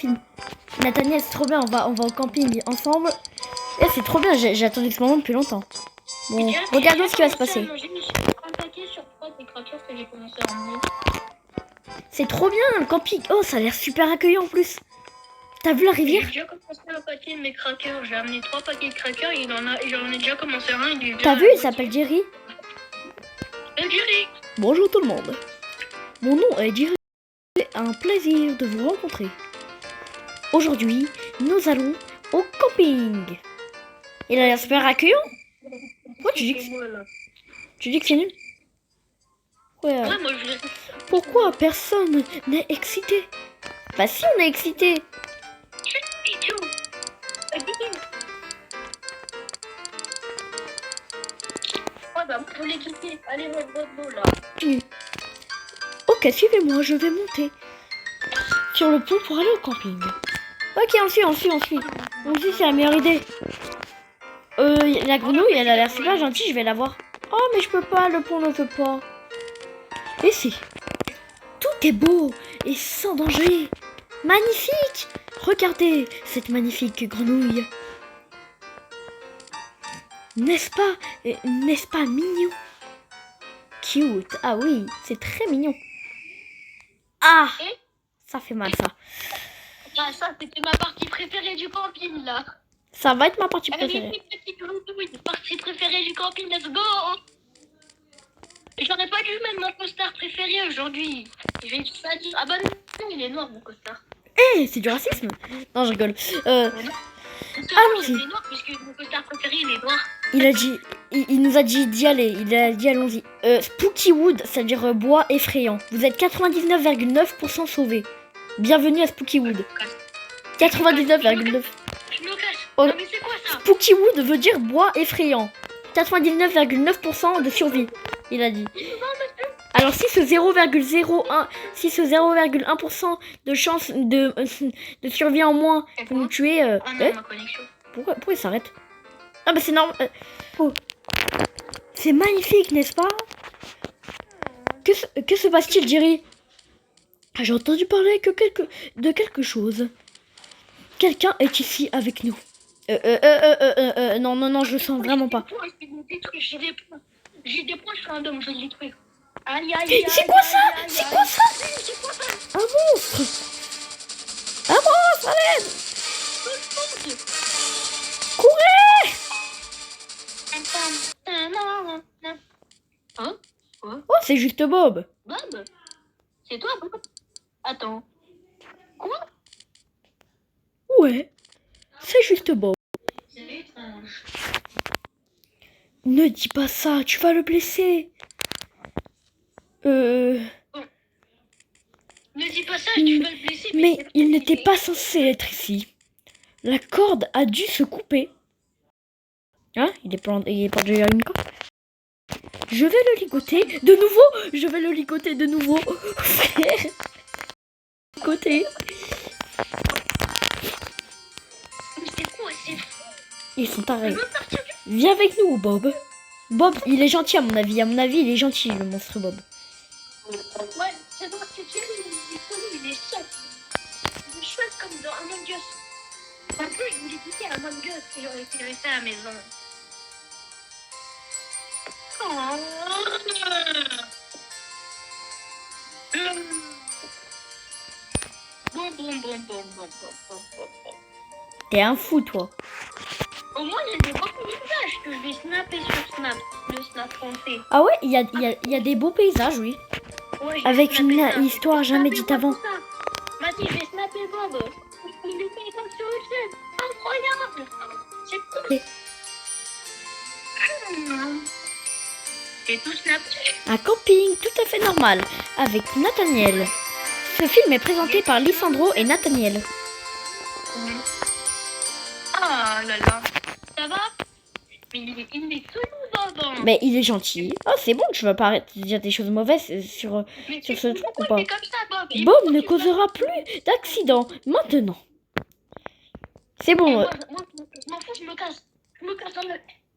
film. Nathaniel, c'est trop bien, on va au camping ensemble. Et c'est trop bien, j'ai attendu ce moment depuis longtemps. Bon, regardons ce qui va se passer. C'est trop bien le camping. Oh, ça a l'air super accueillant en plus. T'as vu la rivière? J'ai déjà commencé un paquet de mes crackers. J'ai amené 3 paquets de crackers. J'en ai déjà commencé un. T'as vu, il s'appelle Jerry. Jerry. Bonjour tout le monde. Mon nom est Jerry. C'est un plaisir de vous rencontrer. Aujourd'hui, nous allons au camping. Il a l'air super accueillant. Pourquoi tu dis que c'est nul? Ouais. Ouais, moi, je... Pourquoi personne n'est excité? Bah si, on est excité. Ouais, bah, pour l'équiper. Allez, votre là. Ok, suivez-moi, je vais monter sur le pont pour aller au camping. Ok, on suit. On suit, c'est la meilleure idée. La grenouille, elle a l'air super gentille, je vais la voir. Oh, mais je peux pas, le pont ne veut pas. Et si tout est beau et sans danger. Magnifique. Regardez cette magnifique grenouille. N'est-ce pas mignon? Cute. Ah oui, c'est très mignon. Ah, ça fait mal ça. Ah, ça, c'était ma partie préférée du camping, là. Ça va être ma partie préférée. Allez, petite grenouille, partie préférée du camping, let's go. J'aurais pas dû mettre mon costard préféré aujourd'hui. J'ai pas dit. Ah bah non, il est noir mon costard. Eh, c'est du racisme. Non, je rigole. Allons-y. Il est noir puisque mon costard préféré il est noir. Il nous a dit d'y aller. Il a dit allons-y. Spooky Wood, c'est-à-dire bois effrayant. Vous êtes 99,9% sauvés. Bienvenue à Spooky Wood. 99,9. Je me cache. Oh, non, mais c'est quoi ça? Spooky Wood veut dire bois effrayant. 99,9% de survie. Il a dit. Alors si ce 0,1% de chance de survie en moins pour nous tuer, ma connexion. Pourquoi il s'arrête? Ah bah c'est normal. Oh. C'est magnifique, n'est-ce pas? Que se passe-t-il, Jerry? J'ai entendu parler de quelque chose. Quelqu'un est ici avec nous. Non, je le sens vraiment pas. J'ai des points sur un dôme, je vais les détruire. C'est quoi ça? Un monstre! À l'aide! Courez! Hein? Oh, c'est juste Bob. Bob? C'est toi, Bob? Attends. Quoi? Ouais, c'est juste Bob. C'est étrange. Ne dis pas ça, tu vas le blesser. Ne dis pas ça, tu vas le blesser. Mais il n'était pas censé être ici. La corde a dû se couper. Hein? Il est pendu à une corde. Je vais le ligoter de nouveau. Frère. Ligoter. Ils sont tarés. Viens avec nous, Bob. Bob, il est gentil à mon avis. À mon avis, il est gentil, le monstre Bob. Ouais, c'est bon, il est chouette. Il est chouette comme dans Among Us. En plus, je voulais quitter Among Us et j'aurais été resté à la maison. Bon. T'es un fou, toi. Au moins, il y a des beaux paysages que je vais snapper sur Snap. Le Snap français. Ah ouais, il y a des beaux paysages, oui. Ouais, avec une histoire jamais dite avant. Mathis, je vais snapper Bob. Il était comme sur une chaîne. Incroyable. C'est cool. Et tout snap. Un camping tout à fait normal avec Nathaniel. Ce film est présenté par Lisandro et Nathaniel. Ah là là. Ça va? Mais il est tout Bob. Mais il est gentil. Oh, c'est bon, tu vas pas arrêter de dire des choses mauvaises sur ce truc ou pas? Bob ne causera plus d'accident maintenant. C'est bon. Moi, je m'en fous, je me casse.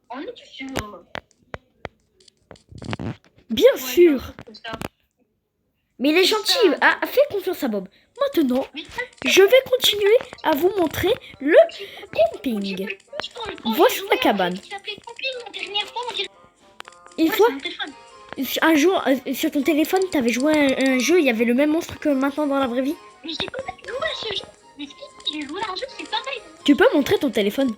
On est sûr. Bien sûr. Mais il est gentil. Ah, fais confiance à Bob. Maintenant, je vais continuer à vous montrer le camping. Voici la cabane. Une fois, un jour, sur ton téléphone, t'avais joué à un jeu, il y avait le même monstre que maintenant dans la vraie vie. Mais j'ai pas joué à ce jeu. Mais si j'ai joué à un jeu, c'est pareil. Tu peux montrer ton téléphone?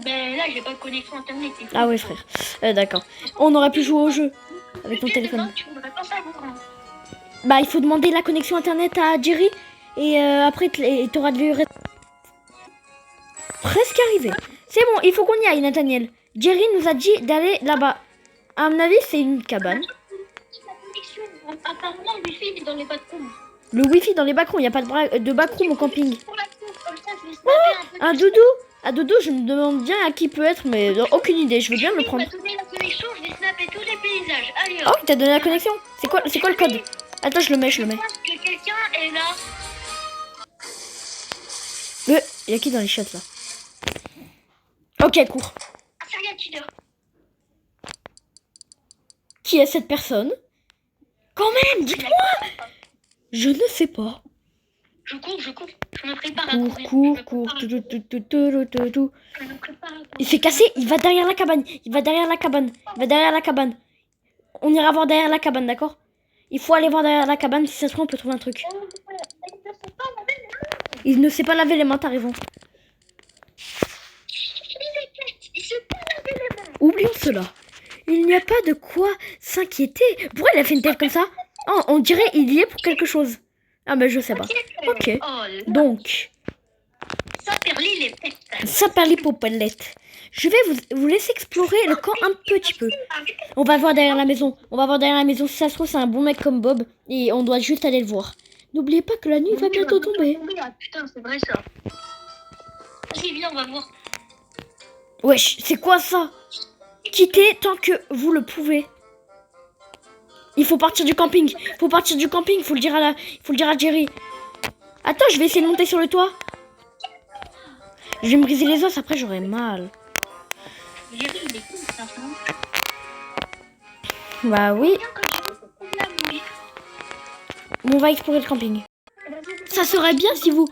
Ben là, j'ai pas de connexion internet. Ah ouais, frère. D'accord. On aurait pu jouer au jeu avec ton téléphone. Tu voudrais pas savoir. Bah, il faut demander la connexion internet à Jerry. Et après, t'auras de l'URL. Presque arrivé. C'est bon, il faut qu'on y aille, Nathaniel. Jerry nous a dit d'aller là-bas. À mon avis, c'est une cabane. La connexion, apparemment, le wifi est dans les backrooms. Le wifi dans les backrooms, il n'y a pas de backroom au camping. Pour la coupe, comme ça, je vais snapper Un doudou. Un doudou, je me demande bien à qui peut être, mais aucune idée. Je veux bien le prendre. Il m'a donné la connexion, je vais snapper tous les paysages. Allez, Oh, il t'a donné la connexion. C'est quoi le code? Attends, je le mets. Je pense que quelqu'un est là. Il y a qui dans les chiottes là? Ok, cours. Un serial killer. Qui est cette personne? Quand même, dites-moi. Je ne sais pas. Je cours. Je me prépare à Cours. courir. Tout. Je me prépare à courir. Il s'est cassé, il va derrière la cabane. On ira voir derrière la cabane, d'accord? Il faut aller voir derrière la cabane, si ça se trouve on peut trouver un truc. Il ne sait pas laver les mains, t'as raison. Il se peut laver les mains. Oublions cela. Il n'y a pas de quoi s'inquiéter. Pourquoi il a fait une tête comme ça? Oh, on dirait il y est pour quelque chose. Ah ben je sais pas. Ok. Oh, Donc, ça perlit les pètes. Saperlipopelette. Je vais vous laisser explorer le camp un petit peu. On va voir derrière la maison. Si ça se trouve, c'est un bon mec comme Bob. Et on doit juste aller le voir. N'oubliez pas que la nuit va bientôt tomber. Ah, putain, c'est vrai ça. Vas-y, viens, on va voir. Wesh, c'est quoi ça? Quittez tant que vous le pouvez. Il faut partir du camping. Faut le dire à Jerry. Attends, je vais essayer de monter sur le toit. Je vais me briser les os, après j'aurai mal. Jerry, il est cool, ça. Bah oui. On va explorer le camping. Ça serait bien si vous...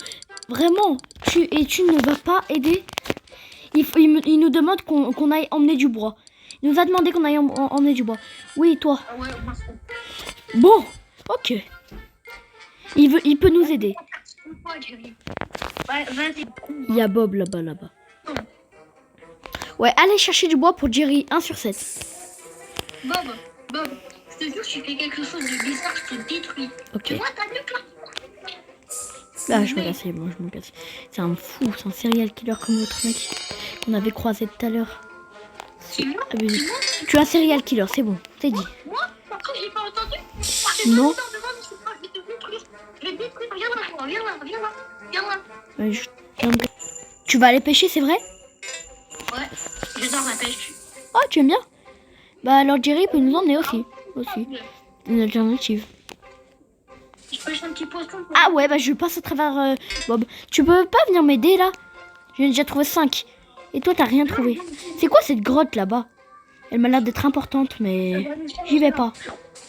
Vraiment, tu ne vas pas aider. Il nous demande qu'on aille emmener du bois. Il nous a demandé qu'on aille emmener du bois. Oui, toi. Ouais, moi, Bon, ok. Il peut nous aider. Ouais, vas-y. Il y a Bob là-bas. Ouais, allez chercher du bois pour Jerry. 1 sur 7. Bob, je te jure, je fais quelque chose de bizarre, je te détruis. Ok. Tu vois, t'as vu quoi? Là, je me casse, moi je me casse. C'est un fou, c'est un serial killer comme l'autre mec qu'on avait croisé tout à l'heure. C'est moi? Abusé. Tu es un serial killer, c'est bon, c'est dit. Moi? Pourquoi j'ai pas entendu? Non. Je vais te détruire. Je vais te détruire. Viens là. Ouais, tu vas aller pêcher, c'est vrai? Ouais, j'adore la pêche. Oh, tu aimes bien? Bah alors Jerry peut nous emmener aussi. Une alternative. Je pêche un petit poisson. Ah ouais, bah je passe à travers Bob. Tu peux pas venir m'aider là? J'ai déjà trouvé 5. Et toi, t'as rien trouvé. C'est quoi cette grotte là-bas? Elle m'a l'air d'être importante, mais j'y vais pas.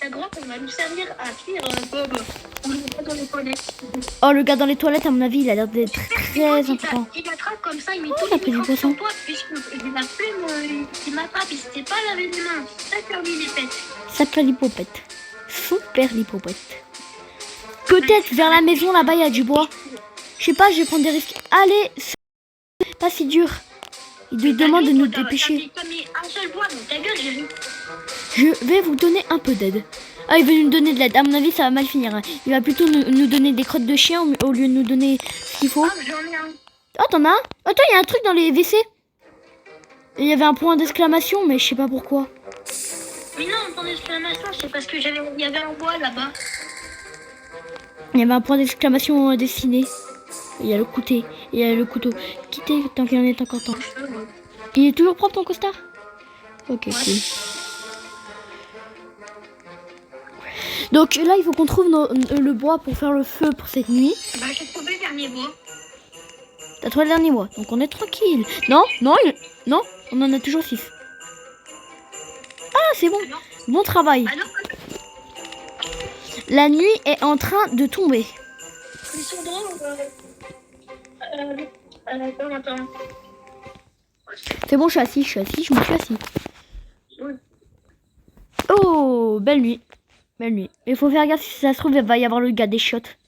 La grotte, on va nous servir à cuire Bob. On le met dans les toilettes. Oh, le gars dans les toilettes, à mon avis, il a l'air d'être très important. Il attrape comme ça, il met Oh, tous t'as les pris du microbes poisson. sur toi, puisqu'il a plume, il m'attrape, il s'était pas lavé les mains. Ça permis les pètes. Super lipopette. Super lipopette. Peut-être vers la maison là-bas, il y a du bois. Je sais pas, je vais prendre des risques. Allez, c'est pas si dur. Il lui demande de nous dépêcher. T'as mis un seul bois, donc ta gueule, j'ai vu. Je vais vous donner un peu d'aide. Ah, il veut nous donner de l'aide. À mon avis, ça va mal finir. Hein. Il va plutôt nous donner des crottes de chien au lieu de nous donner ce qu'il faut. Ah, j'en ai un. Oh, t'en as un? Attends, il y a un truc dans les WC. Il y avait un point d'exclamation, mais je sais pas pourquoi. Mais non, ton exclamation, c'est parce que il y avait un bois là-bas. Il y avait un point d'exclamation dessiné. Il y a le couteau. Quittez tant qu'il y en est encore temps. Il est toujours propre ton costard? Ok, cool. Donc là, il faut qu'on trouve le bois pour faire le feu pour cette nuit. Bah, j'ai trouvé le dernier bois. T'as trouvé le dernier bois, donc on est tranquille. Non, on en a toujours 6. Ah, c'est bon. Bon travail. Ah non. La nuit est en train de tomber. Ils sont drôles. Attends. C'est bon, je suis assis, je me suis assis. Oui. Oh, belle nuit. Belle nuit. Il faut faire gaffe, si ça se trouve, il va y avoir le gars des chiottes.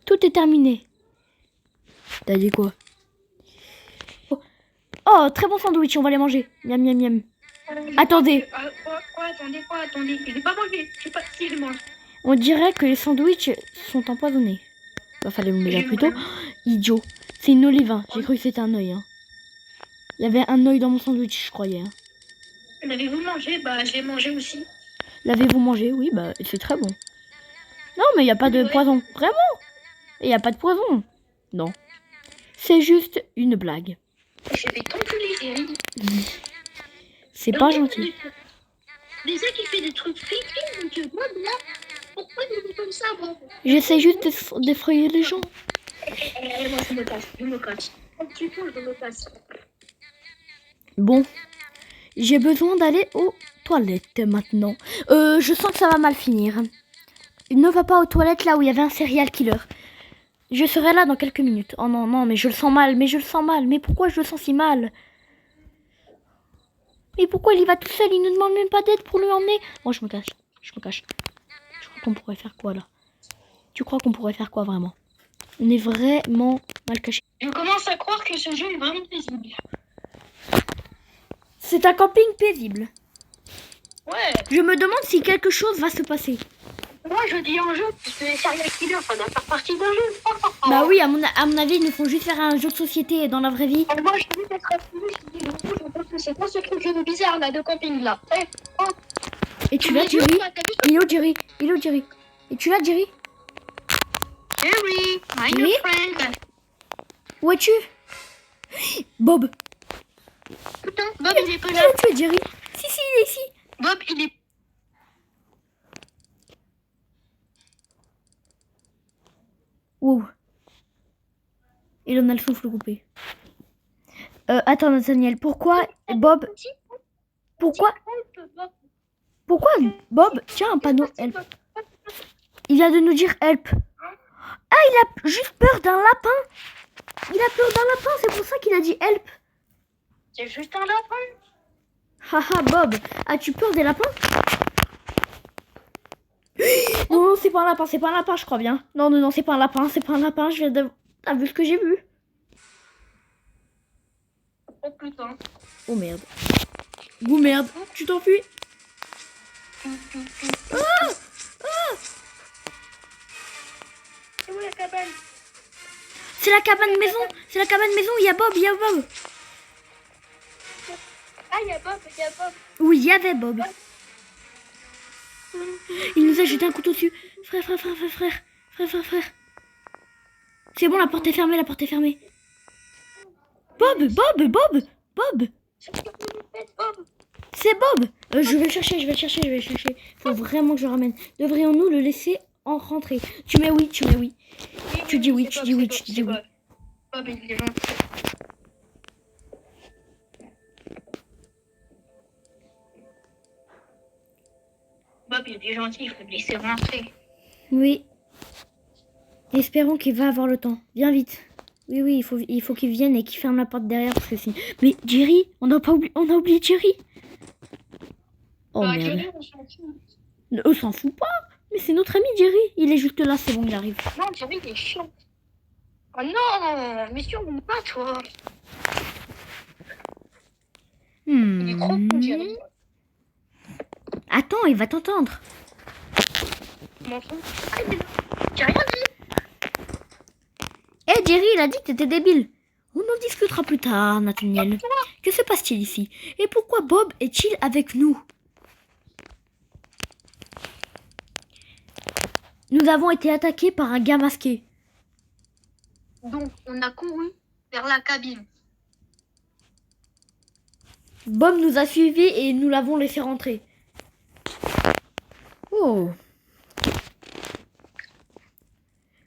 Tout est terminé. T'as dit quoi? Oh, très bon sandwich, on va les manger. Miam, miam, miam. Attendez. Attendez. Je l'ai pas mangé. Je sais pas si je mange. On dirait que les sandwichs sont empoisonnés. Bah, fallait me le dire plus tôt. Idiot. C'est une olive, hein. J'ai cru que c'était un œil, hein. Il y avait un œil dans mon sandwich, je croyais. Hein. L'avez-vous mangé? Bah, j'ai mangé aussi. L'avez-vous mangé? Oui, bah, c'est très bon. Non, mais il n'y a pas de poison. Vraiment? Il n'y a pas de poison. Non. C'est juste une blague. Je vais t'enculer, Jerry. C'est pas gentil. Déjà qu'il fait des trucs freaky, donc moi, là, pourquoi il est comme ça, bon? J'essaie juste d'effrayer les gens. Moi, je me casse. Un petit peu, je me casse. Bon. J'ai besoin d'aller aux toilettes maintenant. Je sens que ça va mal finir. Ne va pas aux toilettes là où il y avait un serial killer. Je serai là dans quelques minutes. Oh non, non, mais je le sens mal, Mais pourquoi je le sens si mal? Mais pourquoi il y va tout seul? Il ne demande même pas d'aide pour lui emmener. Bon, je me cache. Tu crois qu'on pourrait faire quoi là? Tu crois qu'on pourrait faire quoi vraiment? On est vraiment mal caché. Je commence à croire que ce jeu est vraiment paisible. C'est un camping paisible. Ouais. Je me demande si quelque chose va se passer. Moi, je dis un jeu, puisque les serial killers, ça doit faire partie d'un jeu. Bah oui, à mon avis, ils nous font juste faire un jeu de société dans la vraie vie. Moi, je dis d'être absolu, je dis je pense que c'est pas ce truc bizarre là de camping là. Et tu l'as, Jerry? Il est où, Jerry? Et tu l'as, Jerry? Jerry, my Oui? new friend. Où es-tu? Bob. Putain, Bob, il est pas Il là. est où, tu es, Jerry? Si, il est ici. Bob, il est... Wow. Et on a le souffle coupé. Attends, Nathaniel, pourquoi Bob... Pourquoi Bob tient un panneau help? Il vient de nous dire help. Ah, il a juste peur d'un lapin. Il a peur d'un lapin, c'est pour ça qu'il a dit help. C'est juste un lapin. Haha, Bob, as-tu peur des lapins? Non, c'est pas un lapin, je crois bien. Non, c'est pas un lapin, je viens de... T'as vu ce que j'ai vu? Oh putain. Oh merde. Oh merde, tu t'enfuis. C'est où la cabane? C'est la cabane maison, il y a Bob. Ah, il y a Bob. Oui, il y avait Bob. Il nous a jeté un couteau dessus. Frère. C'est bon, la porte est fermée. Bob. C'est Bob. Je vais le chercher. Faut vraiment que je le ramène. Devrions-nous le laisser en rentrer? Tu mets oui. Tu dis oui. Bob, il est gentil. Bob, il est gentil, il faut le laisser rentrer. Oui. Espérons qu'il va avoir le temps. Bien vite. Oui, il faut qu'il vienne et qu'il ferme la porte derrière parce que c'est... Mais Jerry, on a oublié Jerry. Oh Bah, merde. Jerry, on s'en fout. On s'en fout pas. Mais c'est notre ami Jerry. Il est juste là, c'est bon, il arrive. Non, Jerry, il est chiant. Oh non, mais si on ne pas, toi. Il est trop con, Jerry. Attends, il va t'entendre. Je m'en fous. Ah, mais j'ai rien dit. Eh Jerry, il a dit que t'étais débile. On en discutera plus tard, Nathaniel. Que se passe-t-il ici? Et pourquoi Bob est-il avec nous? Nous avons été attaqués par un gars masqué. Donc, on a couru vers la cabine. Bob nous a suivis et nous l'avons laissé rentrer. Oh.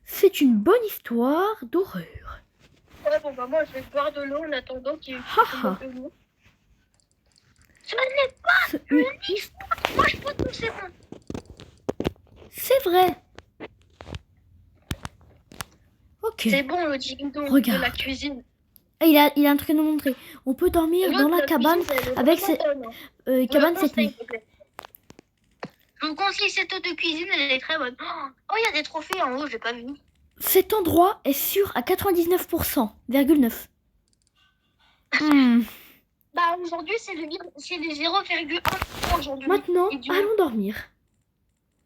C'est une bonne histoire d'horreur. Ouais, bon, bah, moi, je vais boire de l'eau en attendant qu'il Haha. de l'eau. Ce n'est pas une histoire. Moi, je peux tout, c'est bon. C'est vrai. Ok. C'est bon le ding-dong de Regarde. la cuisine. Et il a un truc à nous montrer. On peut dormir dans la cabane avec cette cabane cette nuit. Je vous conseille cette eau de cuisine, elle est très bonne. Oh, il y a des trophées en haut, j'ai pas vu. Cet endroit est sûr à 99,9. Bah aujourd'hui c'est le 0,1 aujourd'hui. Maintenant, Et du allons dormir.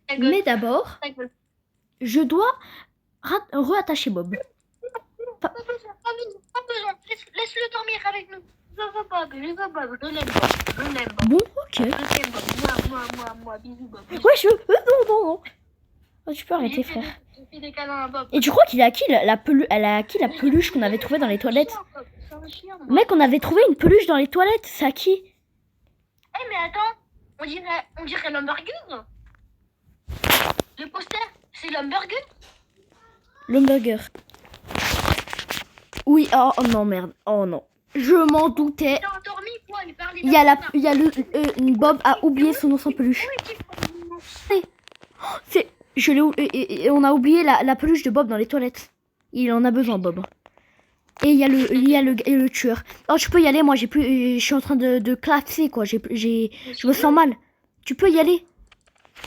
Ta gueule, Mais d'abord, ta gueule. je dois reattacher Bob. Pas besoin. Laisse-le dormir avec nous. Je veux Bob, je l'aime Bob. Je l'aime Bob. Bon, ok. Je t'aime Bob. Moi, bisous Bob. Ouais, non. Oh, tu peux arrêter, frère. J'ai fait des câlins à Bob. Et tu crois qu'il a acquis elle a acquis la peluche qu'on avait trouvée dans les toilettes? C'est un chien, Bob. Mec, on avait trouvé une peluche dans les toilettes. C'est à qui? Eh mais attends, on dirait l'hamburger. Le poster, c'est l'hamburger. L'hamburger. Oui, oh non, merde. Oh non. Je m'en doutais. T'as endormi quoi? Il parlait Il y a Bob a oublié son ours en peluche. On a oublié la peluche de Bob dans les toilettes. Il en a besoin, Bob. Et il y a le tueur. Oh, tu peux y aller, moi je suis en train de classer quoi. Je me sens mal. Tu peux y aller.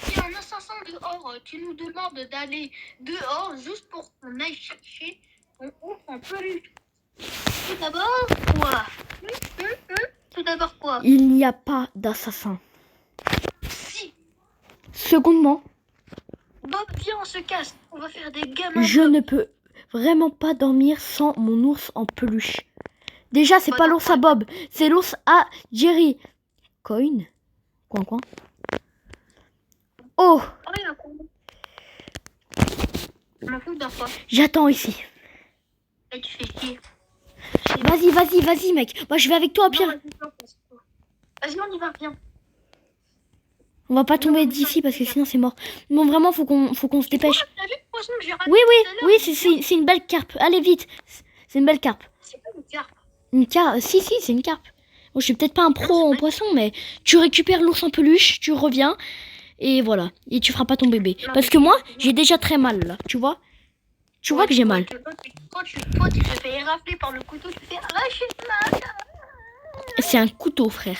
Il y a un assassin dehors qui nous demande d'aller dehors juste pour qu'on aille chercher son ours en peluche. Tout d'abord quoi? Tout d'abord quoi? Il n'y a pas d'assassin. Si. Secondement, Bob, viens, on se casse. On va faire des gamins. je ne peux vraiment pas dormir sans mon ours en peluche. Déjà, c'est pas l'ours à Bob, c'est l'ours à Jerry. Coin. Coin. Oh, Oh, il y a un con. Je m'en fous d'un fois. j'attends ici. Et tu fais chier. Vas-y, mec. Moi, je vais avec toi, Pierre. Vas-y, on y va, viens. On va pas tomber d'ici parce que sinon c'est mort. Non, vraiment, faut qu'on se dépêche. T'as vu le poisson que j'ai raté Oui, tout à l'heure? c'est une belle carpe. Allez vite. C'est une belle carpe. C'est pas une carpe. Une carpe. Si, c'est une carpe. Bon, je suis peut-être pas un pro en poisson, mais tu récupères l'ours en peluche, tu reviens et voilà. Et tu feras pas ton bébé. Parce que moi, j'ai déjà très mal là. Tu vois? Tu vois que j'ai mal. Toi, tu te fais érafler par le couteau, tu fais arracher mal. C'est un couteau, frère.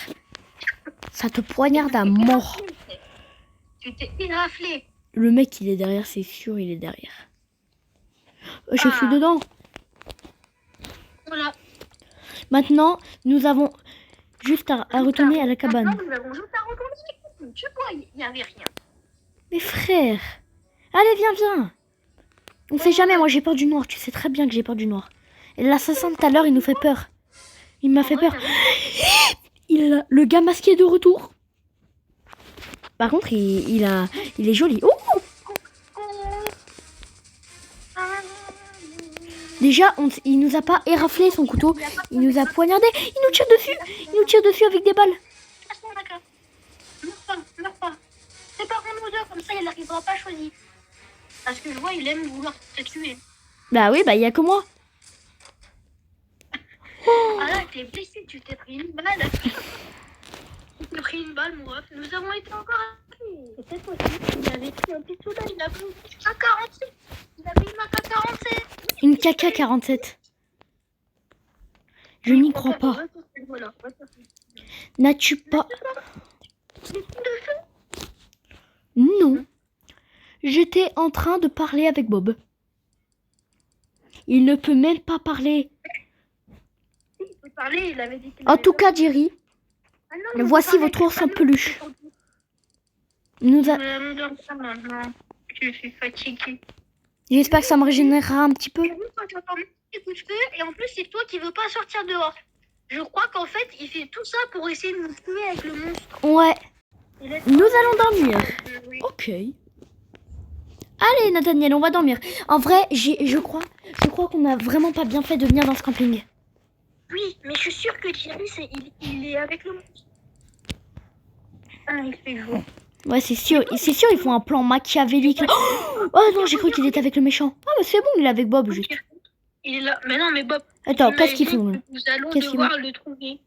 Ça te poignarde à mort. Tu t'es éraflé. Le mec, il est derrière, c'est sûr, il est derrière. Je suis dedans. Voilà. Maintenant, nous avons juste à retourner à la cabane. Maintenant, nous avons juste à retourner. Tu vois, il n'y avait rien. Mais frère, allez, viens. On sait jamais, moi j'ai peur du noir. Tu sais très bien que j'ai peur du noir. Et l'assassin de tout à l'heure, il nous fait peur. Il m'a fait peur. Il est là. Le gars masqué est de retour. Par contre, il est joli. Oh! Déjà, il nous a pas éraflé son couteau. Il nous a poignardé. Il nous tire dessus. Il nous tire dessus avec des balles. Meurs pas. C'est pas vraiment deux, comme ça il n'arrivera pas à choisir. Parce que je vois, il aime vouloir te tuer. Bah oui, bah il y a que moi. Ah là, t'es blessé, tu t'es pris une balle. Tu t'es pris une balle, moi. Nous avons été encore appris. Et cette fois-ci, il avait pris un pistolet, il a pris une AK-47. Il avait une AK-47. Une KK-47. Je n'y crois pas. N'as-tu pas... Non. J'étais en train de parler avec Bob. Il ne peut même pas parler. Il peut parler, il avait dit qu'il En tout cas, Jerry, voici votre ours en peluche. Je suis fatiguée. J'espère que ça me régénérera un petit peu. Et en plus, c'est toi qui veux pas sortir dehors. Je crois qu'en fait, il fait tout ça pour essayer de nous tuer avec le monstre. Ouais. Nous allons dormir. Ok. Allez, Nathaniel, on va dormir. En vrai, je crois qu'on a vraiment pas bien fait de venir dans ce camping. Oui, mais je suis sûre que Thierry, il est avec le monstre. Ah, il fait jour. Ouais, c'est sûr, ils font un plan machiavélique. Oh non, j'ai cru qu'il était avec le méchant. Ah, mais c'est bon, il est avec Bob, juste. Il est là. Mais non, mais Bob. Attends, qu'est-ce qu'ils font? Nous allons devoir le trouver.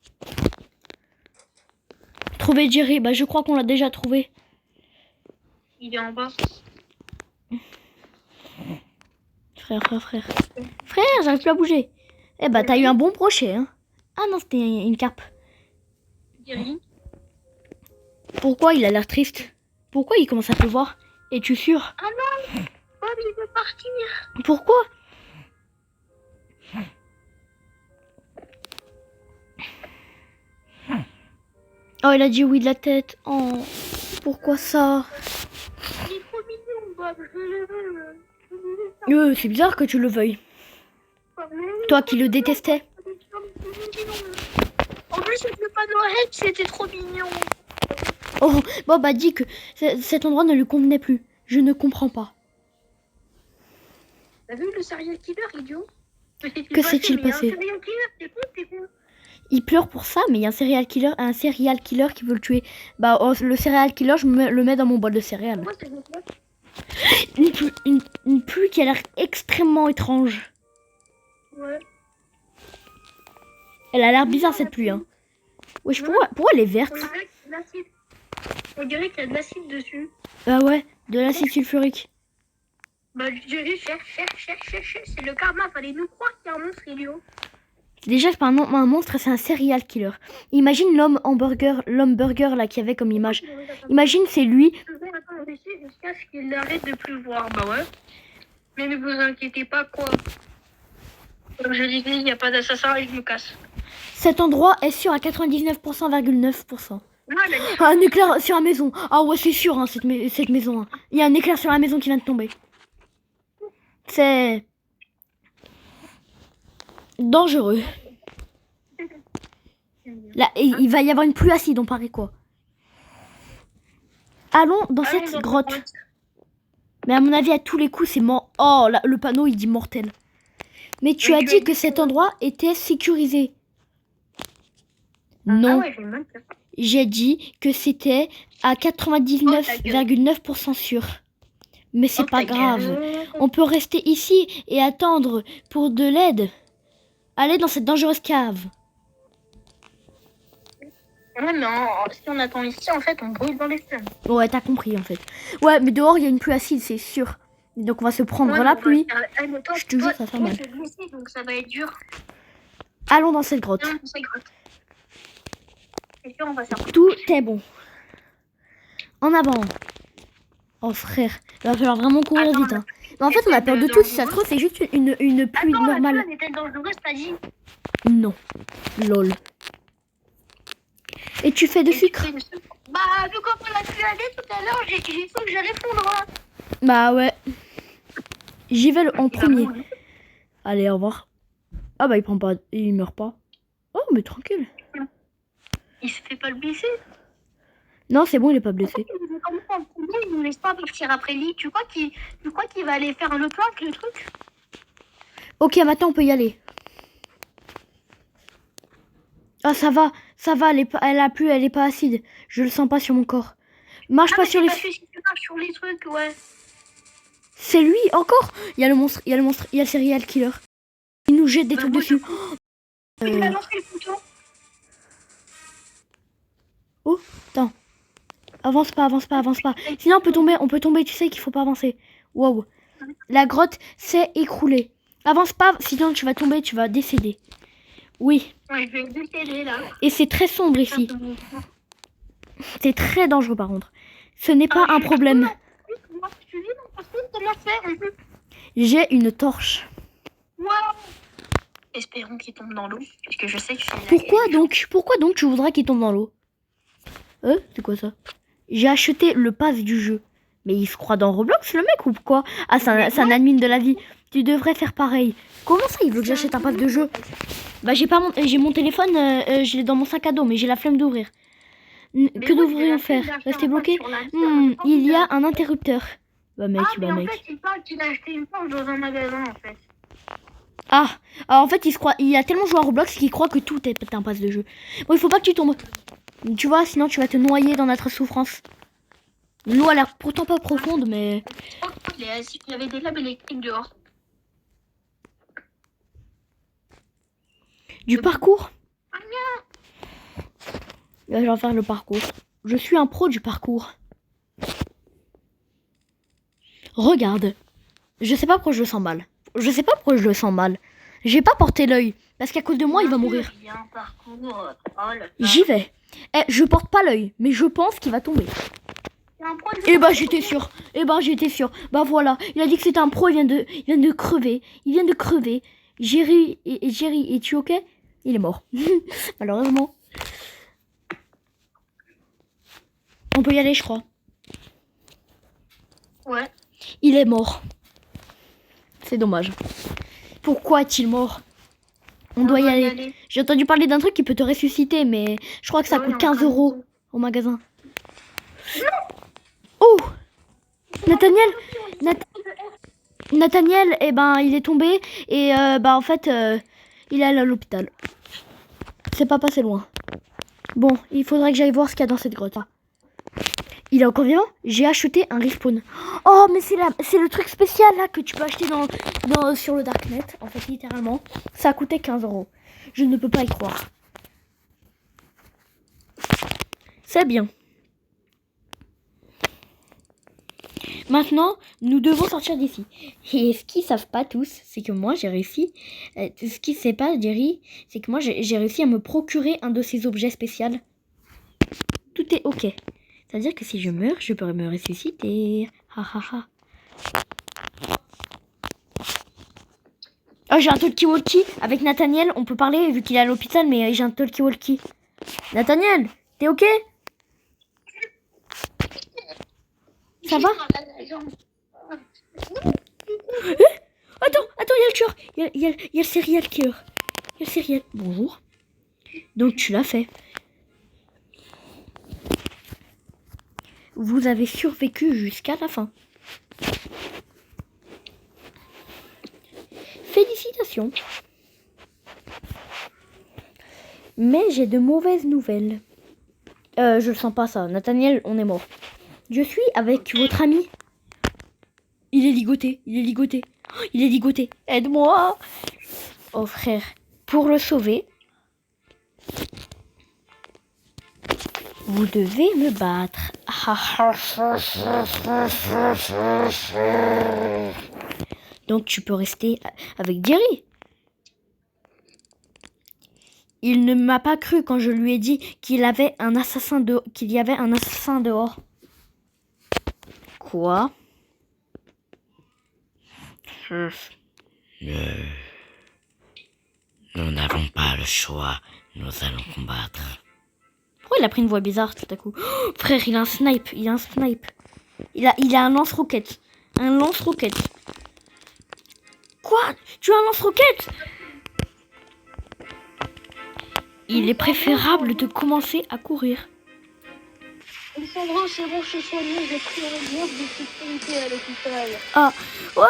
Trouver Jerry, bah je crois qu'on l'a déjà trouvé. Il est en bas. Frère. Frère, j'arrive plus à bouger. Eh bah, t'as eu un bon brochet, hein. Ah non, c'était une carpe. Jerry. Pourquoi il a l'air triste? Pourquoi il commence à pleuvoir? Es-tu sûr? Ah non, Bob, il veut partir. Pourquoi? Oh, il a dit oui de la tête. Oh, pourquoi ça? Il est trop mignon, Bob. Je le veux. C'est bizarre que tu le veuilles. Toi qui le détestais. En plus, le Père Noël, c'était trop mignon. Oh, Bob a dit que cet endroit ne lui convenait plus. Je ne comprends pas. T'as vu le serial killer, idiot? Que s'est-il passé? T'es con. Il pleure pour ça, mais il y a un serial killer qui veut le tuer. Bah, oh, le serial killer, le mets dans mon bol de céréales. Pourquoi c'est quoi? Une pluie qui a l'air extrêmement étrange. Ouais. Elle a l'air bizarre cette pluie, hein. Wesh, pourquoi elle est verte? On dirait qu'il y a de l'acide dessus. Bah ouais, de l'acide sulfurique. Bah, cherche. C'est le karma, fallait nous croire qu'il y a un monstre, idiot. Déjà, c'est pas un monstre, c'est un serial killer. Imagine l'homme burger là qu'il y avait comme image. Imagine, c'est lui. Attends, jusqu'à ce qu'il arrête de pleuvoir. Bah ouais. Mais ne vous inquiétez pas, quoi. Comme je disais, il n'y a pas d'assassin et je me casse. Cet endroit est sûr à 99,9%. Ouais, mais... Un éclair sur la maison. Ah ouais, c'est sûr, hein, cette maison. Hein. Il y a un éclair sur la maison qui vient de tomber. C'est dangereux. Là, il va y avoir une pluie acide, on paraît quoi. Allons dans cette grotte. Mais à mon avis, à tous les coups, c'est mort. Oh, là, le panneau, il dit mortel. Mais tu as dit que cet endroit était sécurisé. Non. Ah ouais, j'ai dit que c'était à 99,9% sûr. Mais c'est pas grave. On peut rester ici et attendre pour de l'aide. Allez dans cette dangereuse cave. Ouais, non, si on attend ici, en fait, on brûle dans les flammes. Ouais, t'as compris en fait. Ouais, mais dehors, il y a une pluie acide, c'est sûr. Donc on va se prendre la pluie. Je te jure, ça fait mal. Donc ça va être dur. Allons dans cette grotte. On va tout est bon. En avant. Oh frère, il va falloir vraiment courir vite. Hein. Mais en fait, on a peur de tout. Si ça se trouve, c'est juste une pluie normale. Non. Lol. Et tu fais de sucre? Bah, vu qu'on l'a pu aller tout à l'heure, j'ai cru que j'allais fondre. Bah ouais. J'y vais en premier. Allez, au revoir. Ah bah il prend pas, il meurt pas. Oh mais tranquille. Il se fait pas le blesser? Non, c'est bon, il est pas blessé. Il nous laisse pas partir après lui. Tu crois qu'il va aller faire le plan avec le truc? Ok, maintenant on peut y aller. Ah ça va, elle a plu, elle est pas acide. Je le sens pas sur mon corps. Marche pas sur les... sur les trucs, ouais. C'est lui encore? Il y a le monstre, il y a le serial killer. Il nous jette des trucs dessus. Il a lancé le couteau. Oh, attends. Avance pas. Sinon on peut tomber, tu sais qu'il faut pas avancer. Wow. La grotte s'est écroulée. Avance pas, sinon tu vas tomber, tu vas décéder. Oui. Ouais, je vais décéder là. Et c'est très sombre ici. C'est très dangereux par contre. Ce n'est pas un problème. J'ai une torche. Wow. Espérons qu'il tombe dans l'eau, puisque je sais que c'est... Pourquoi donc tu voudrais qu'il tombe dans l'eau? C'est quoi ça? J'ai acheté le pass du jeu. Mais il se croit dans Roblox le mec ou quoi? Ah, c'est un admin de la vie. Tu devrais faire pareil. Comment ça il veut que j'achète un pass de jeu? Bah j'ai mon téléphone, je l'ai dans mon sac à dos, mais j'ai la flemme d'ouvrir. Que devrions faire? Rester bloqué? Il y a un interrupteur. Bah mec, En fait, il parle qu'il a acheté une planche dans un magasin en fait. Ah, alors en fait il a tellement joué à Roblox qu'il croit que tout est un pass de jeu. Bon, il faut pas que tu tombes. Tu vois, sinon tu vas te noyer dans notre souffrance. L'eau a l'air pourtant pas profonde, mais... Il y avait des lames électriques dehors. Du parcours? Là, je vais faire le parcours. Je suis un pro du parcours. Regarde. Je sais pas pourquoi je le sens mal. Je sais pas pourquoi je le sens mal. J'ai pas porté l'œil. Parce qu'à cause de moi, il va mourir. Il y a un parcours. Oh là là. J'y vais. Eh, je porte pas l'œil. Mais je pense qu'il va tomber. Il y a un pro de- Eh ben, j'étais sûr. Eh ben, j'étais sûr. Bah voilà. Il a dit que c'était un pro. Il vient de crever. Il vient de crever. Jerry, es-tu ok? Il est mort. Malheureusement. On peut y aller, je crois. Ouais. Il est mort. C'est dommage. Pourquoi est-il mort? On doit y aller. J'ai entendu parler d'un truc qui peut te ressusciter, mais je crois que ça Ouais, coûte non, 15 pas euros du tout. au magasin. Oh! Nathaniel! Nathaniel, eh ben, il est tombé et bah en fait, il est allé à l'hôpital. C'est pas passé loin. Bon, il faudrait que j'aille voir ce qu'il y a dans cette grotte. Il est encore vivant? J'ai acheté un respawn. Oh, mais c'est le truc spécial là que tu peux acheter sur le Darknet. En fait, littéralement, ça a coûté 15 euros. Je ne peux pas y croire. C'est bien. Maintenant, nous devons sortir d'ici. Et ce qu'ils savent pas tous, c'est que moi j'ai réussi. Ce qu'ils ne savent pas, Jerry, c'est que moi j'ai réussi à me procurer un de ces objets spéciaux. Tout est ok. C'est-à-dire que si je meurs, je pourrais me ressusciter. Ha ha ha. Oh, j'ai un talkie-walkie avec Nathaniel. On peut parler vu qu'il est à l'hôpital, mais j'ai un talkie-walkie. Nathaniel, t'es ok? Ça va? Attends, il y a le tueur. Il y a le serial killer. Il y a le serial. Bonjour. Donc tu l'as fait. Vous avez survécu jusqu'à la fin. Félicitations. Mais j'ai de mauvaises nouvelles. Je le sens pas ça. Nathaniel, on est mort. Je suis avec votre ami. Il est ligoté. Oh, il est ligoté. Aide-moi. Oh frère. Pour le sauver, vous devez me battre. Donc tu peux rester avec Jerry. Il ne m'a pas cru quand je lui ai dit qu'il y avait un assassin dehors. Quoi? Nous n'avons pas le choix. Nous allons combattre. Pourquoi il a pris une voix bizarre tout à coup? Oh, frère, il a un snipe. Il a un lance-roquette. Un lance-roquette. Quoi? Tu as un lance-roquette? Il est préférable de commencer à courir. Sandro, c'est bon, je suis soigné, j'ai pris un bloc de sécurité à l'hôpital. Ah. Oh,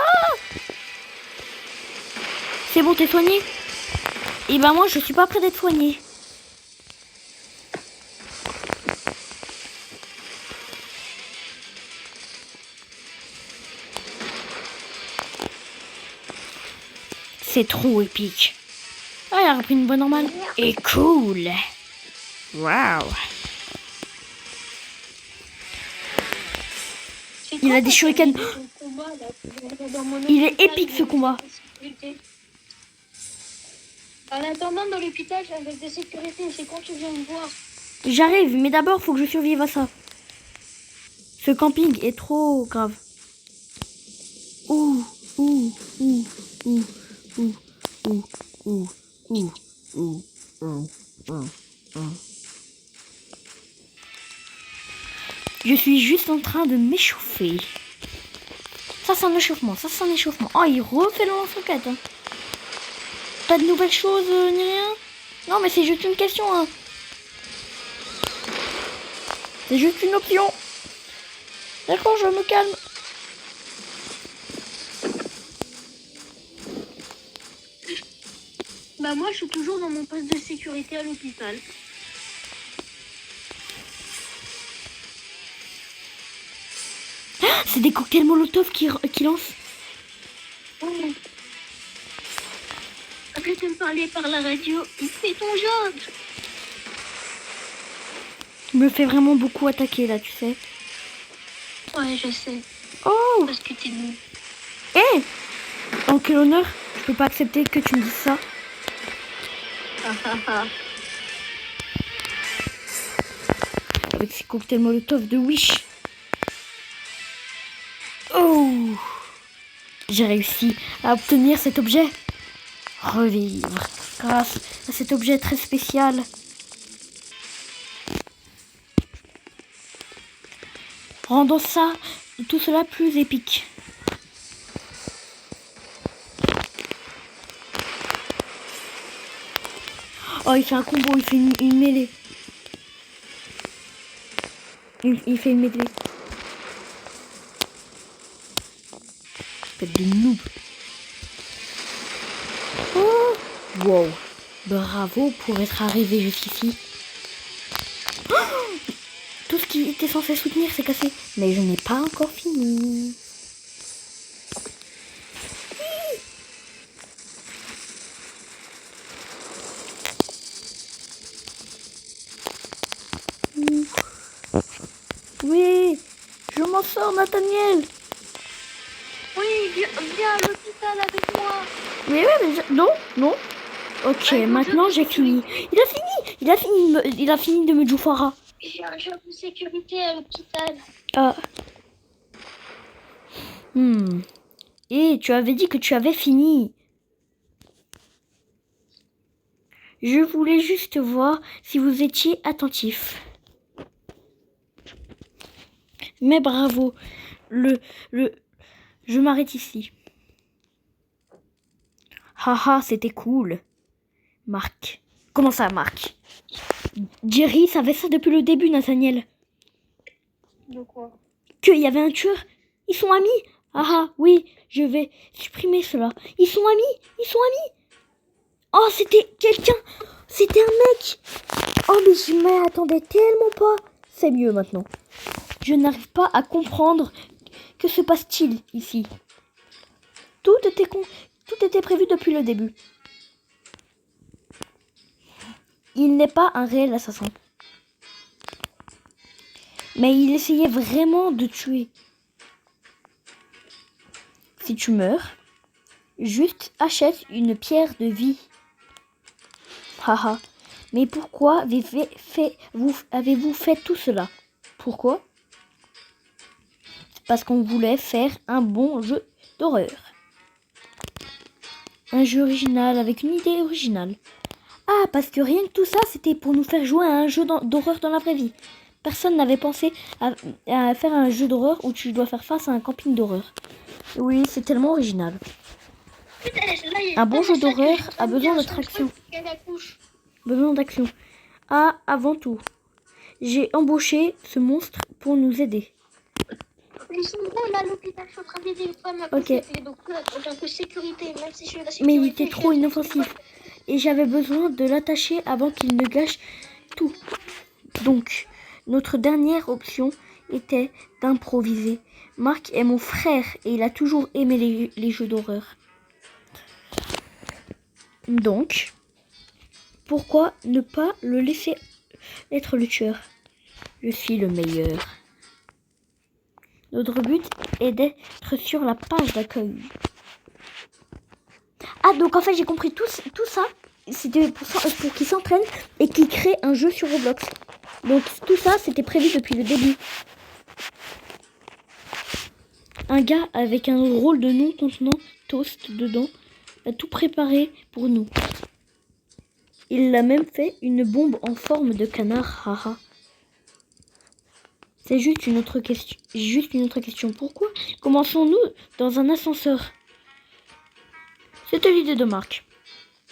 c'est bon, t'es soigné? Et ben moi, je suis pas près d'être soigné. C'est trop épique. Ah, il a repris une voix normale. Et cool. Waouh. Il a des shurikens. Il est épique ce combat. En attendant, dans l'hôpital, j'avais des sécurités. C'est quand tu viens me voir. J'arrive, mais d'abord, faut que je survive à ça. Ce camping est trop grave. Ouh, ouh, ouh, ouh, ouh, ouh, ouh, ouh, ouh, ouh, ouh. Je suis juste en train de m'échauffer. Ça, c'est un échauffement. Oh, il refait le lance-roquette. Hein. Pas de nouvelles choses, ni rien? Non, mais c'est juste une question. Hein. C'est juste une option. D'accord, je me calme. Bah moi, je suis toujours dans mon poste de sécurité à l'hôpital. Ah, c'est des cocktails Molotov qui lancent. Arrête de me parler par la radio. Fais ton job. Je me fais vraiment beaucoup attaquer là, tu sais. Ouais, je sais. Oh, Parce que t'es nul. Eh, en quel honneur? Je peux pas accepter que tu me dises ça. Avec ces cocktails Molotov de Wish. Oh, j'ai réussi à obtenir cet objet. Revivre grâce à cet objet très spécial. Rendons ça, tout cela plus épique. Oh, il fait un combo, il fait une mêlée. Il fait une mêlée. Tête de noob. Oh, wow. Bravo pour être arrivé jusqu'ici. Oh, tout ce qui était censé soutenir s'est cassé. Mais je n'ai pas encore fini. Oui, je m'en sors, Nathaniel. Oui, viens à l'hôpital avec moi. Mais ouais, mais non, non. Ok, Ouais, maintenant j'ai fini. Il a fini de me Jufara. J'ai un job de sécurité à l'hôpital. Ah. Et tu avais dit que tu avais fini. Je voulais juste voir si vous étiez attentif. Mais bravo. Je m'arrête ici. Haha, c'était cool. Marc. Comment ça, Marc? Jerry savait ça depuis le début, Nathaniel. De quoi? Qu'il y avait un tueur. Ils sont amis. Ah oui, je vais supprimer cela. Ils sont amis. Ils sont amis. Oh, c'était quelqu'un. C'était un mec. Oh, mais je m'y attendais tellement pas. C'est mieux maintenant. Je n'arrive pas à comprendre. Que se passe-t-il ici? Tout était prévu depuis le début. Il n'est pas un réel assassin. Mais il essayait vraiment de tuer. Si tu meurs, juste achète une pierre de vie. Haha. Mais pourquoi avez-vous fait tout cela? Pourquoi? Parce qu'on voulait faire un bon jeu d'horreur. Un jeu original avec une idée originale. Ah, parce que rien que tout ça, c'était pour nous faire jouer à un jeu d'horreur dans la vraie vie. Personne n'avait pensé à faire un jeu d'horreur où tu dois faire face à un camping d'horreur. Oui, c'est tellement original. Putain, là, Un bon jeu d'horreur a besoin d'attraction. Besoin d'action. Ah, avant tout, j'ai embauché ce monstre pour nous aider. Ils sont bons là à l'hôpital, je suis en train d'aider une femme à Ok. pousser. Et donc là, en tant que sécurité, même si je suis la sécurité. Mais il était trop inoffensif. Et j'avais besoin de l'attacher avant qu'il ne gâche tout. Donc, notre dernière option était d'improviser. Marc est mon frère et il a toujours aimé les jeux d'horreur. Donc, pourquoi ne pas le laisser être le tueur? Je suis le meilleur. Notre but est d'être sur la page d'accueil. Ah, donc en fait, j'ai compris tout ça. C'était pour qu'ils s'entraînent et qu'ils créent un jeu sur Roblox. Donc tout ça, c'était prévu depuis le début. Un gars avec un rôle de nom contenant toast dedans a tout préparé pour nous. Il a même fait une bombe en forme de canard, haha. C'est juste une autre question. Pourquoi commençons-nous dans un ascenseur? C'était l'idée de Marc.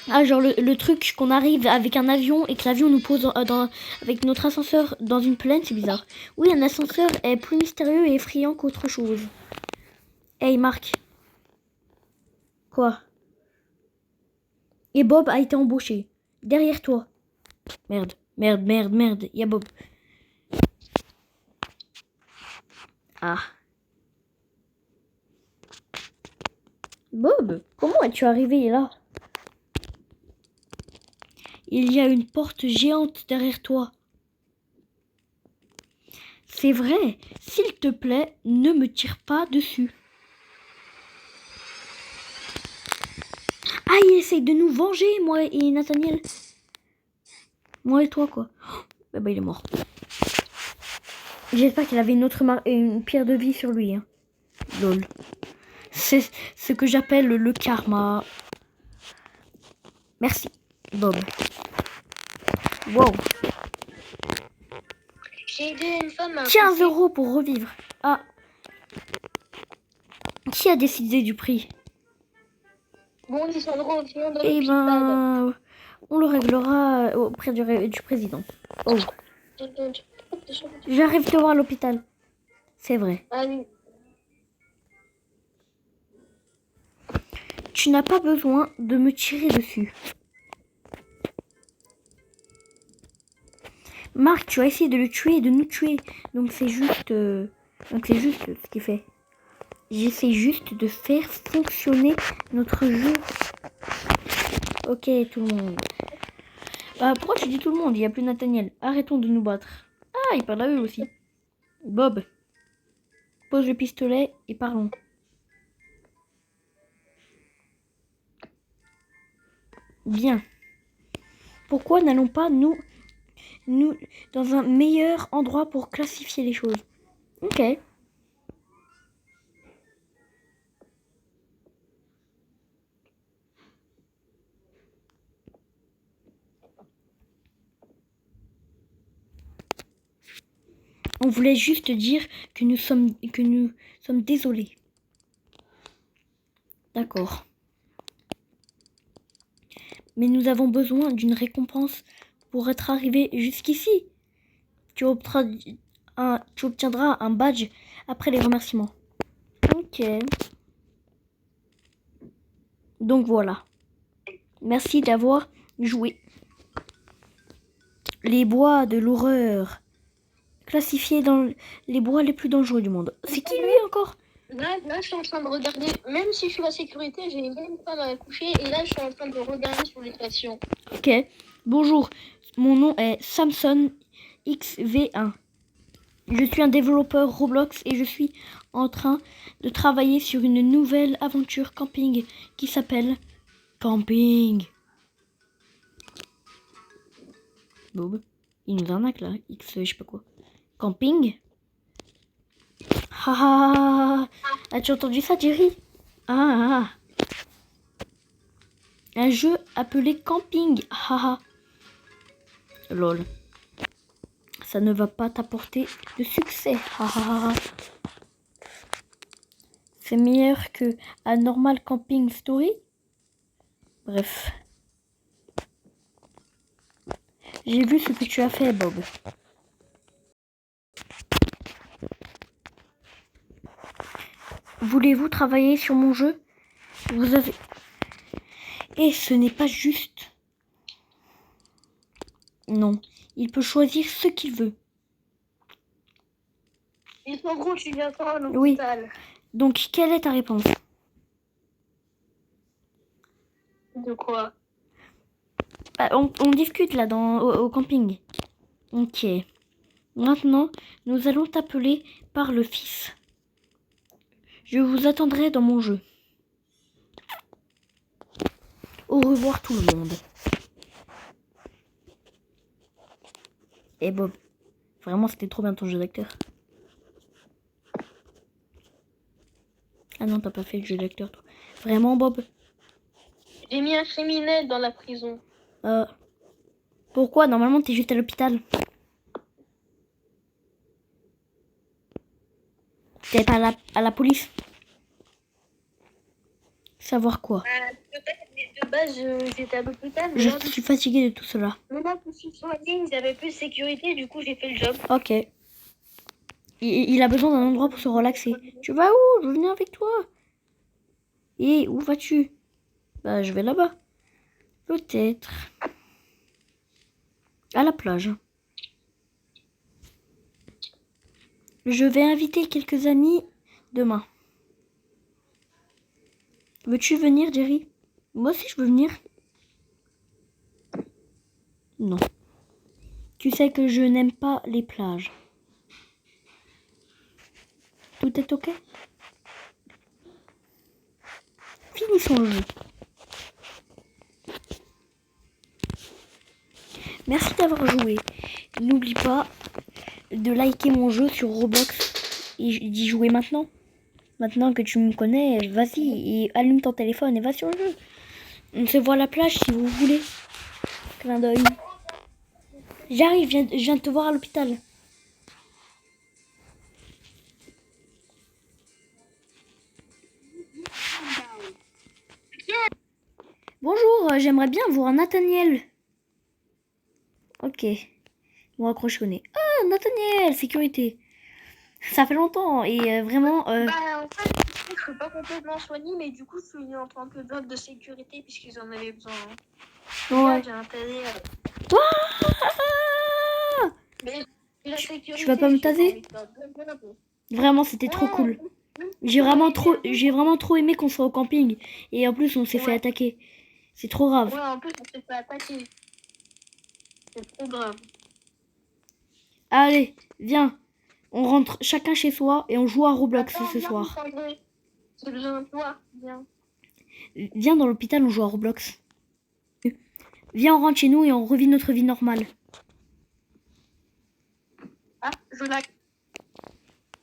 Ah, genre le truc qu'on arrive avec un avion et que l'avion nous pose avec notre ascenseur dans une plaine, c'est bizarre. Oui, un ascenseur est plus mystérieux et effrayant qu'autre chose. Hey Marc. Quoi? Et Bob a été embauché. Derrière toi. Merde. Il y a Bob. Ah. Bob, comment es-tu arrivé là? Il y a une porte géante derrière toi. C'est vrai. S'il te plaît, ne me tire pas dessus. Ah, il essaye de nous venger, moi et Nathaniel. Moi et toi, quoi. Oh, bah, il est mort. J'espère qu'il avait une pierre de vie sur lui. Hein. Lol. C'est ce que j'appelle le karma. Merci, Bob. Wow. J'ai aidé une femme à 15 € pour revivre. Ah. Qui a décidé du prix? Bon, ils sont droits au fond de Eh l'hôpital. ben, on le réglera auprès du président. Oh, j'arrive te voir à l'hôpital. C'est vrai. Ah oui. Tu n'as pas besoin de me tirer dessus. Marc, tu as essayé de le tuer et de nous tuer. Donc c'est juste ce qu'il fait. J'essaie juste de faire fonctionner notre jeu. Ok, tout le monde. Pourquoi tu dis tout le monde? Il n'y a plus Nathaniel. Arrêtons de nous battre. Ah, il parle à eux aussi. Bob, pose le pistolet et parlons. Bien. Pourquoi n'allons pas nous dans un meilleur endroit pour classifier les choses? Ok. On voulait juste dire que nous sommes désolés. D'accord. Mais nous avons besoin d'une récompense pour être arrivé jusqu'ici. Tu obtiendras un badge après les remerciements. Ok. Donc voilà. Merci d'avoir joué. Les bois de l'horreur. Classifiés dans les bois les plus dangereux du monde. C'est qui lui encore? Là, je suis en train de regarder, même si je suis la sécurité, j'ai une femme à coucher et là, je suis en train de regarder sur les stations. Ok. Bonjour. Mon nom est Samson XV1. Je suis un développeur Roblox et je suis en train de travailler sur une nouvelle aventure camping qui s'appelle Camping. Bob, il nous arnaque là. X, je sais pas quoi. Camping. Ah, as-tu entendu ça, Jerry? Ah. Un jeu appelé Camping. Ah. Lol. Ça ne va pas t'apporter de succès. Ah. C'est meilleur que un normal Camping Story. Bref. J'ai vu ce que tu as fait, Bob. Voulez-vous travailler sur mon jeu? Vous avez... Et ce n'est pas juste. Non, il peut choisir ce qu'il veut. Ils sont gros, tu viens quand à l'hôpital? Oui. Donc, quelle est ta réponse? De quoi? On discute là au camping. Ok. Maintenant, nous allons t'appeler par le fils. Je vous attendrai dans mon jeu. Au revoir tout le monde. Et Bob, vraiment c'était trop bien ton jeu d'acteur. Ah non, t'as pas fait le jeu d'acteur toi. Vraiment Bob? J'ai mis un criminel dans la prison. Pourquoi? Normalement t'es juste à l'hôpital. T'es pas à la police. Savoir quoi? Peut-être, mais de base, j'étais à l'hôpital. Je suis fatiguée de tout cela. Maintenant que je suis soignée, ils avaient plus de sécurité, du coup j'ai fait le job. Ok. Il a besoin d'un endroit pour se relaxer. Tu vas où? Je veux venir avec toi. Et où vas-tu? Bah je vais là-bas. Peut-être. À la plage. Je vais inviter quelques amis demain. Veux-tu venir, Jerry? Moi aussi, je veux venir. Non. Tu sais que je n'aime pas les plages. Tout est ok? Finissons le jeu. Merci d'avoir joué. N'oublie pas de liker mon jeu sur Roblox et d'y jouer maintenant. Maintenant que tu me connais, vas-y et allume ton téléphone et va sur le jeu. On se voit à la plage si vous voulez. Clin d'œil. J'arrive, je viens de te voir à l'hôpital. Bonjour, j'aimerais bien voir Nathaniel. Ok. Bon, accroche connaît. Ah, Nathaniel, sécurité. Ça fait longtemps et vraiment... Bah, en fait, je suis pas complètement soignée, mais du coup, je suis en tant que job de sécurité puisqu'ils en avaient besoin. Hein. ouais. J'ai intérêt. Ah, Mais la sécurité. tu vas pas me taser? Vraiment, c'était trop cool. J'ai vraiment trop aimé qu'on soit au camping. Et en plus, on s'est fait attaquer. C'est trop grave. Ouais, en plus, on s'est fait attaquer. C'est trop grave. Allez, viens. On rentre chacun chez soi et on joue à Roblox ce soir. J'ai besoin de toi. Viens. Viens dans l'hôpital, on joue à Roblox. Viens, on rentre chez nous et on revit notre vie normale. Ah, je la